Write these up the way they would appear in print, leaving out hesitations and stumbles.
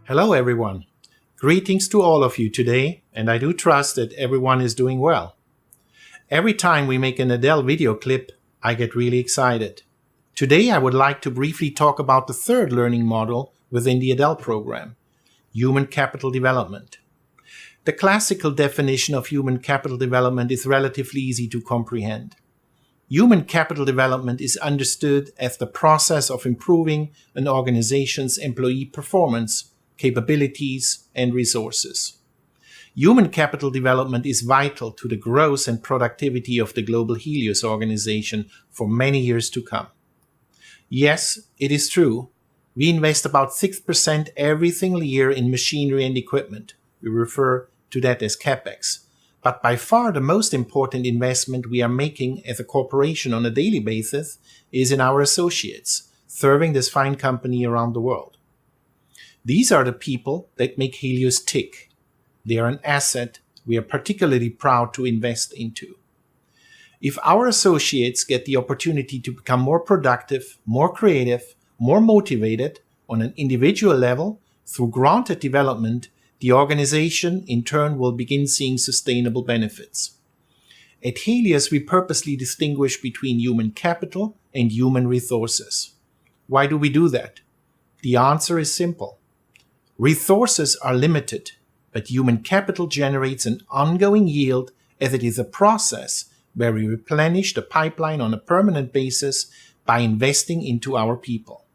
Hello everyone. Greetings to all of you today, and I do trust that everyone is doing well. Every time we make an ADEL video clip, I get really excited. Today I would like to briefly talk about the third learning model within the ADEL program, human capital development. The classical definition of human capital development is relatively easy to comprehend. Human capital development is understood as the process of improving an organization's employee performance, capabilities, and resources. Human capital development is vital to the growth and productivity of the global Helios organization for many years to come. Yes, it is true. We invest about 6% every single year in machinery and equipment. We refer to that as CapEx. But by far the most important investment we are making as a corporation on a daily basis is in our associates, serving this fine company around the world. These are the people that make Helios tick. They are an asset we are particularly proud to invest into. If our associates get the opportunity to become more productive, more creative, more motivated on an individual level through granted development, the organization in turn will begin seeing sustainable benefits. At Helios, we purposely distinguish between human capital and human resources. Why do we do that? The answer is simple. Resources are limited, but human capital generates an ongoing yield as it is a process where we replenish the pipeline on a permanent basis by investing into our people.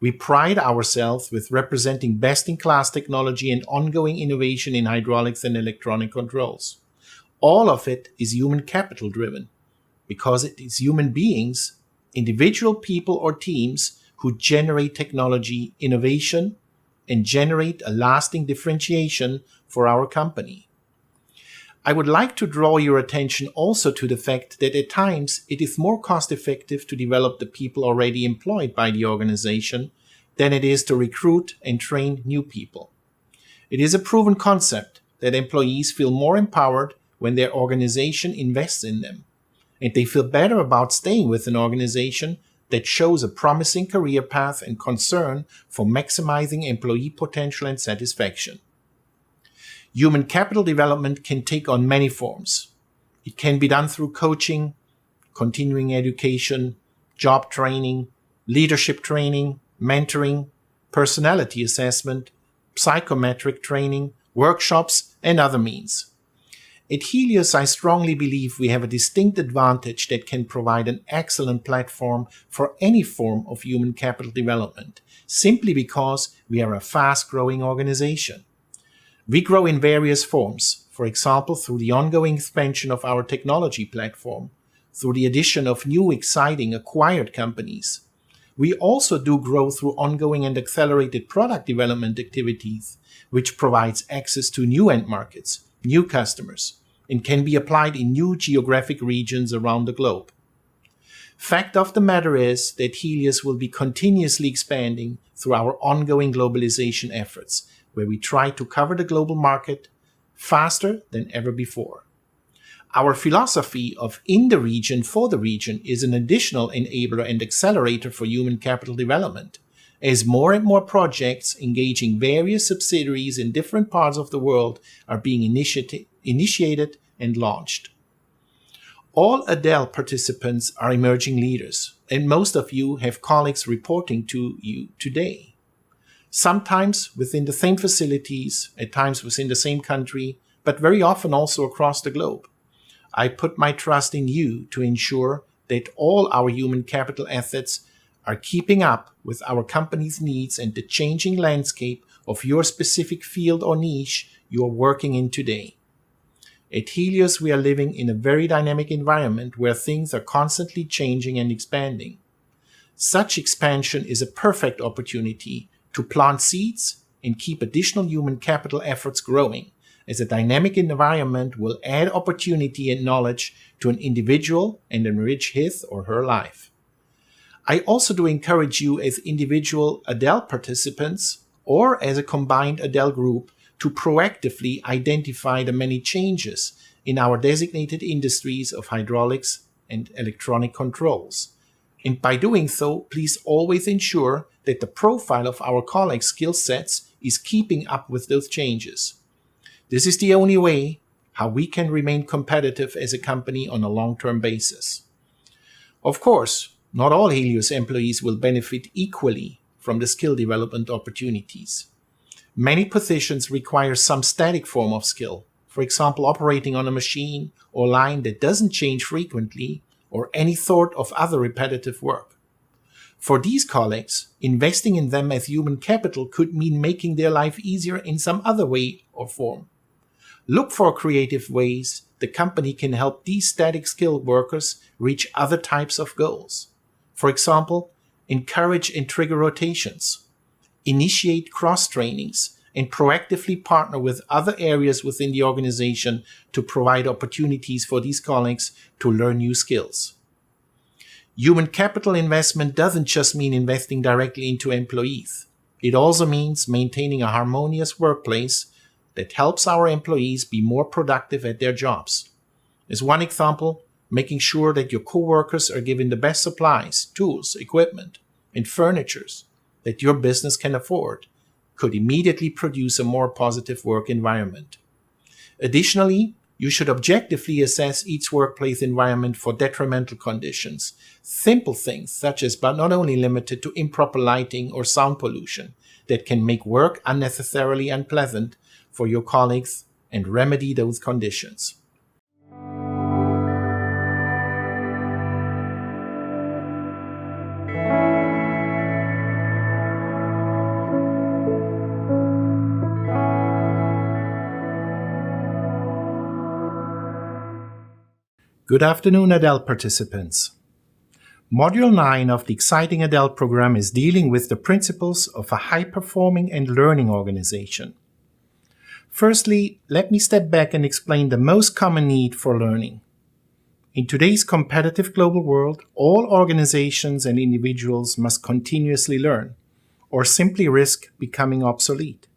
We pride ourselves with representing best-in-class technology and ongoing innovation in hydraulics and electronic controls. All of it is human capital driven because it is human beings, individual people or teams who generate technology, innovation, and generate a lasting differentiation for our company. I would like to draw your attention also to the fact that at times it is more cost-effective to develop the people already employed by the organization than it is to recruit and train new people. It is a proven concept that employees feel more empowered when their organization invests in them, and they feel better about staying with an organization that shows a promising career path and concern for maximizing employee potential and satisfaction. Human capital development can take on many forms. It can be done through coaching, continuing education, job training, leadership training, mentoring, personality assessment, psychometric training, workshops, and other means. At Helios, I strongly believe we have a distinct advantage that can provide an excellent platform for any form of human capital development, simply because we are a fast-growing organization. We grow in various forms, for example, through the ongoing expansion of our technology platform, through the addition of new exciting acquired companies. We also do grow through ongoing and accelerated product development activities, which provides access to new end markets, new customers, and can be applied in new geographic regions around the globe. Fact of the matter is that Helios will be continuously expanding through our ongoing globalization efforts, where we try to cover the global market faster than ever before. Our philosophy of in the region for the region is an additional enabler and accelerator for human capital development, as more and more projects engaging various subsidiaries in different parts of the world are being initiated and launched. All ADEL participants are emerging leaders, and most of you have colleagues reporting to you today. Sometimes within the same facilities, at times within the same country, but very often also across the globe. I put my trust in you to ensure that all our human capital assets are keeping up with our company's needs and the changing landscape of your specific field or niche you are working in today. At Helios, we are living in a very dynamic environment where things are constantly changing and expanding. Such expansion is a perfect opportunity to plant seeds and keep additional human capital efforts growing, as a dynamic environment will add opportunity and knowledge to an individual and enrich his or her life. I also do encourage you as individual ADEL participants or as a combined ADEL group to proactively identify the many changes in our designated industries of hydraulics and electronic controls. And by doing so, please always ensure that the profile of our colleagues' skill sets is keeping up with those changes. This is the only way how we can remain competitive as a company on a long-term basis. Of course, not all Helios employees will benefit equally from the skill development opportunities. Many positions require some static form of skill, for example, operating on a machine or line that doesn't change frequently, or any sort of other repetitive work. For these colleagues, investing in them as human capital could mean making their life easier in some other way or form. Look for creative ways the company can help these static skilled workers reach other types of goals. For example, encourage and trigger rotations, initiate cross-trainings, and proactively partner with other areas within the organization to provide opportunities for these colleagues to learn new skills. Human capital investment doesn't just mean investing directly into employees. It also means maintaining a harmonious workplace that helps our employees be more productive at their jobs. As one example, making sure that your coworkers are given the best supplies, tools, equipment, and furnitures that your business can afford could immediately produce a more positive work environment. Additionally, you should objectively assess each workplace environment for detrimental conditions, simple things such as but not only limited to improper lighting or sound pollution that can make work unnecessarily unpleasant for your colleagues, and remedy those conditions. Good afternoon, ADEL participants. Module 9 of the exciting ADEL program is dealing with the principles of a high-performing and learning organization. Firstly, let me step back and explain the most common need for learning. In today's competitive global world, all organizations and individuals must continuously learn, or simply risk becoming obsolete.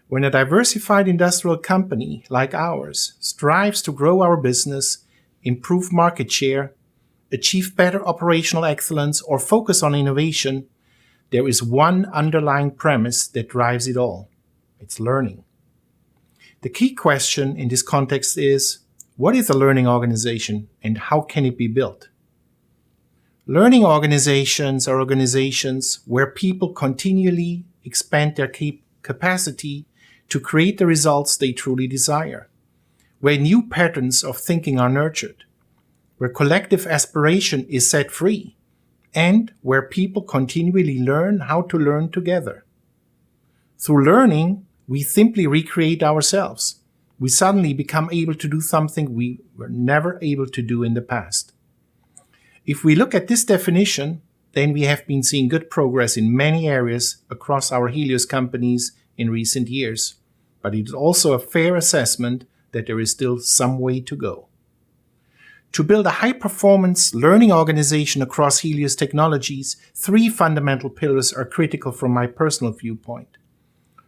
When a diversified industrial company like ours strives to grow our business, improve market share, achieve better operational excellence, or focus on innovation, there is one underlying premise that drives it all. It's learning. The key question in this context is, what is a learning organization and how can it be built? Learning organizations are organizations where people continually expand their capacity to create the results they truly desire, where new patterns of thinking are nurtured, where collective aspiration is set free, and where people continually learn how to learn together. Through learning, we simply recreate ourselves. We suddenly become able to do something we were never able to do in the past. If we look at this definition, then we have been seeing good progress in many areas across our Helios companies in recent years. But it is also a fair assessment that there is still some way to go. To build a high-performance learning organization across Helios technologies, 3 fundamental pillars are critical from my personal viewpoint.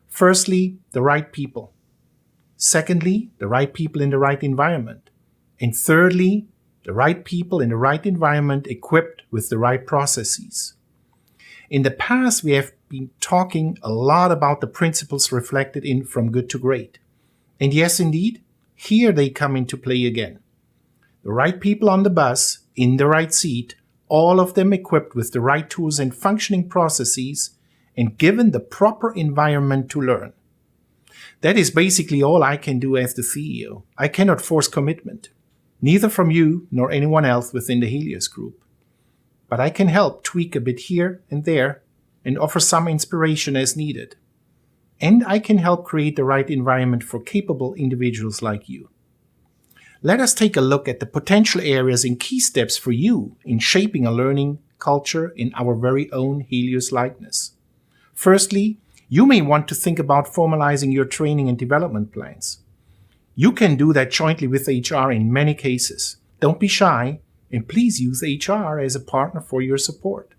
Firstly, the right people. Secondly, the right people in the right environment. And thirdly, the right people in the right environment equipped with the right processes. In the past, we have been talking a lot about the principles reflected in From Good to Great. And yes, indeed, here they come into play again. The right people on the bus, in the right seat, all of them equipped with the right tools and functioning processes, and given the proper environment to learn. That is basically all I can do as the CEO. I cannot force commitment, neither from you nor anyone else within the Helios Group. But I can help tweak a bit here and there and offer some inspiration as needed. And I can help create the right environment for capable individuals like you. Let us take a look at the potential areas and key steps for you in shaping a learning culture in our very own Helios likeness. Firstly, you may want to think about formalizing your training and development plans. You can do that jointly with HR in many cases. Don't be shy, and please use HR as a partner for your support.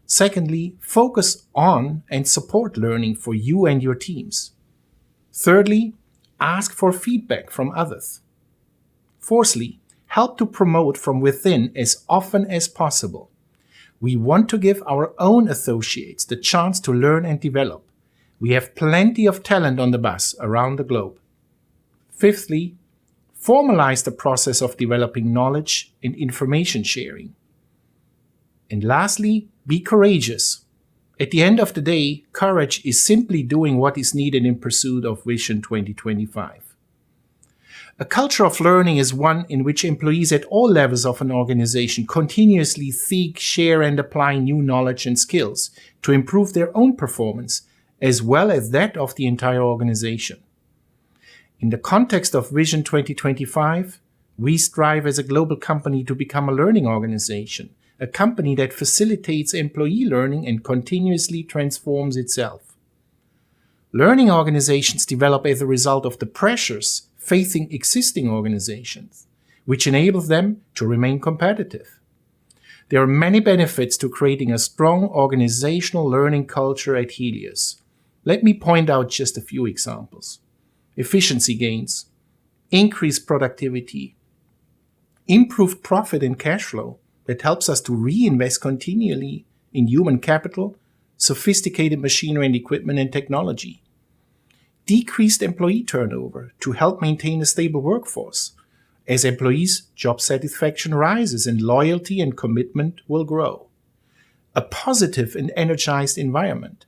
Secondly, focus on and support learning for you and your teams. Thirdly, ask for feedback from others. Fourthly, help to promote from within as often as possible. We want to give our own associates the chance to learn and develop. We have plenty of talent on the bus around the globe. Fifthly, formalize the process of developing knowledge and information sharing. And lastly, be courageous. At the end of the day, courage is simply doing what is needed in pursuit of Vision 2025. A culture of learning is one in which employees at all levels of an organization continuously seek, share, and apply new knowledge and skills to improve their own performance, as well as that of the entire organization. In the context of Vision 2025, we strive as a global company to become a learning organization, a company that facilitates employee learning and continuously transforms itself. Learning organizations develop as a result of the pressures facing existing organizations, which enables them to remain competitive. There are many benefits to creating a strong organizational learning culture at Helios. Let me point out just a few examples. Efficiency gains, increased productivity, improved profit and cash flow that helps us to reinvest continually in human capital, sophisticated machinery and equipment and technology. Decreased employee turnover to help maintain a stable workforce. As employees, job satisfaction rises and loyalty and commitment will grow. A positive and energized environment.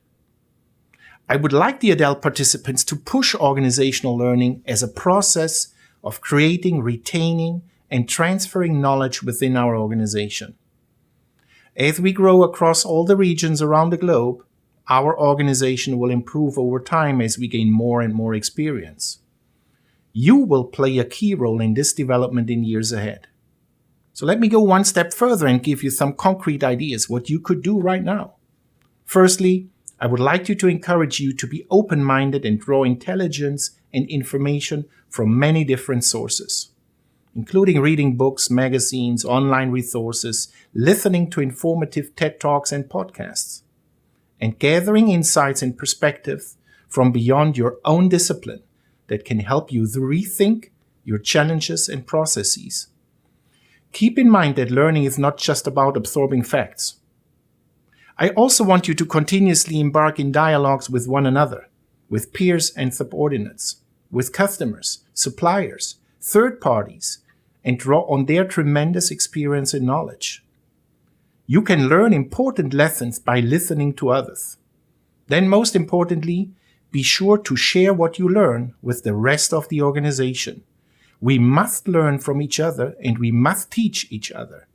I would like the ADEL participants to push organizational learning as a process of creating, retaining, and transferring knowledge within our organization. As we grow across all the regions around the globe, our organization will improve over time as we gain more and more experience. You will play a key role in this development in years ahead. So let me go one step further and give you some concrete ideas what you could do right now. Firstly, I would like to encourage you to be open-minded and draw intelligence and information from many different sources, including reading books, magazines, online resources, listening to informative TED Talks and podcasts, and gathering insights and perspectives from beyond your own discipline that can help you rethink your challenges and processes. Keep in mind that learning is not just about absorbing facts. I also want you to continuously embark in dialogues with one another, with peers and subordinates, with customers, suppliers, third parties, and draw on their tremendous experience and knowledge. You can learn important lessons by listening to others. Then, most importantly, be sure to share what you learn with the rest of the organization. We must learn from each other and we must teach each other.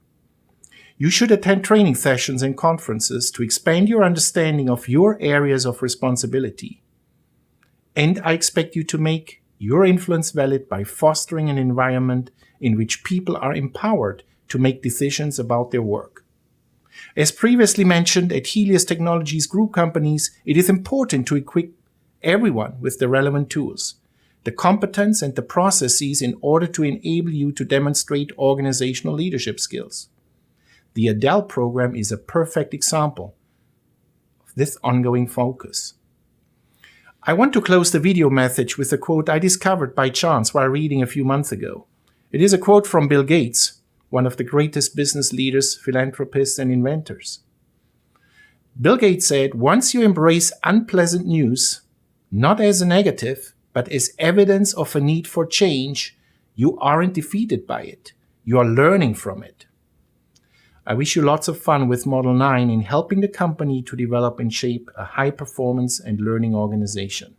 You should attend training sessions and conferences to expand your understanding of your areas of responsibility. And I expect you to make your influence valid by fostering an environment in which people are empowered to make decisions about their work. As previously mentioned, at Helios Technologies Group companies, it is important to equip everyone with the relevant tools, the competence and the processes in order to enable you to demonstrate organizational leadership skills. The ADEL program is a perfect example of this ongoing focus. I want to close the video message with a quote I discovered by chance while reading a few months ago. It is a quote from Bill Gates, one of the greatest business leaders, philanthropists, and inventors. Bill Gates said, "Once you embrace unpleasant news, not as a negative, but as evidence of a need for change, you aren't defeated by it. You are learning from it." I wish you lots of fun with Model 9 in helping the company to develop and shape a high-performance and learning organization.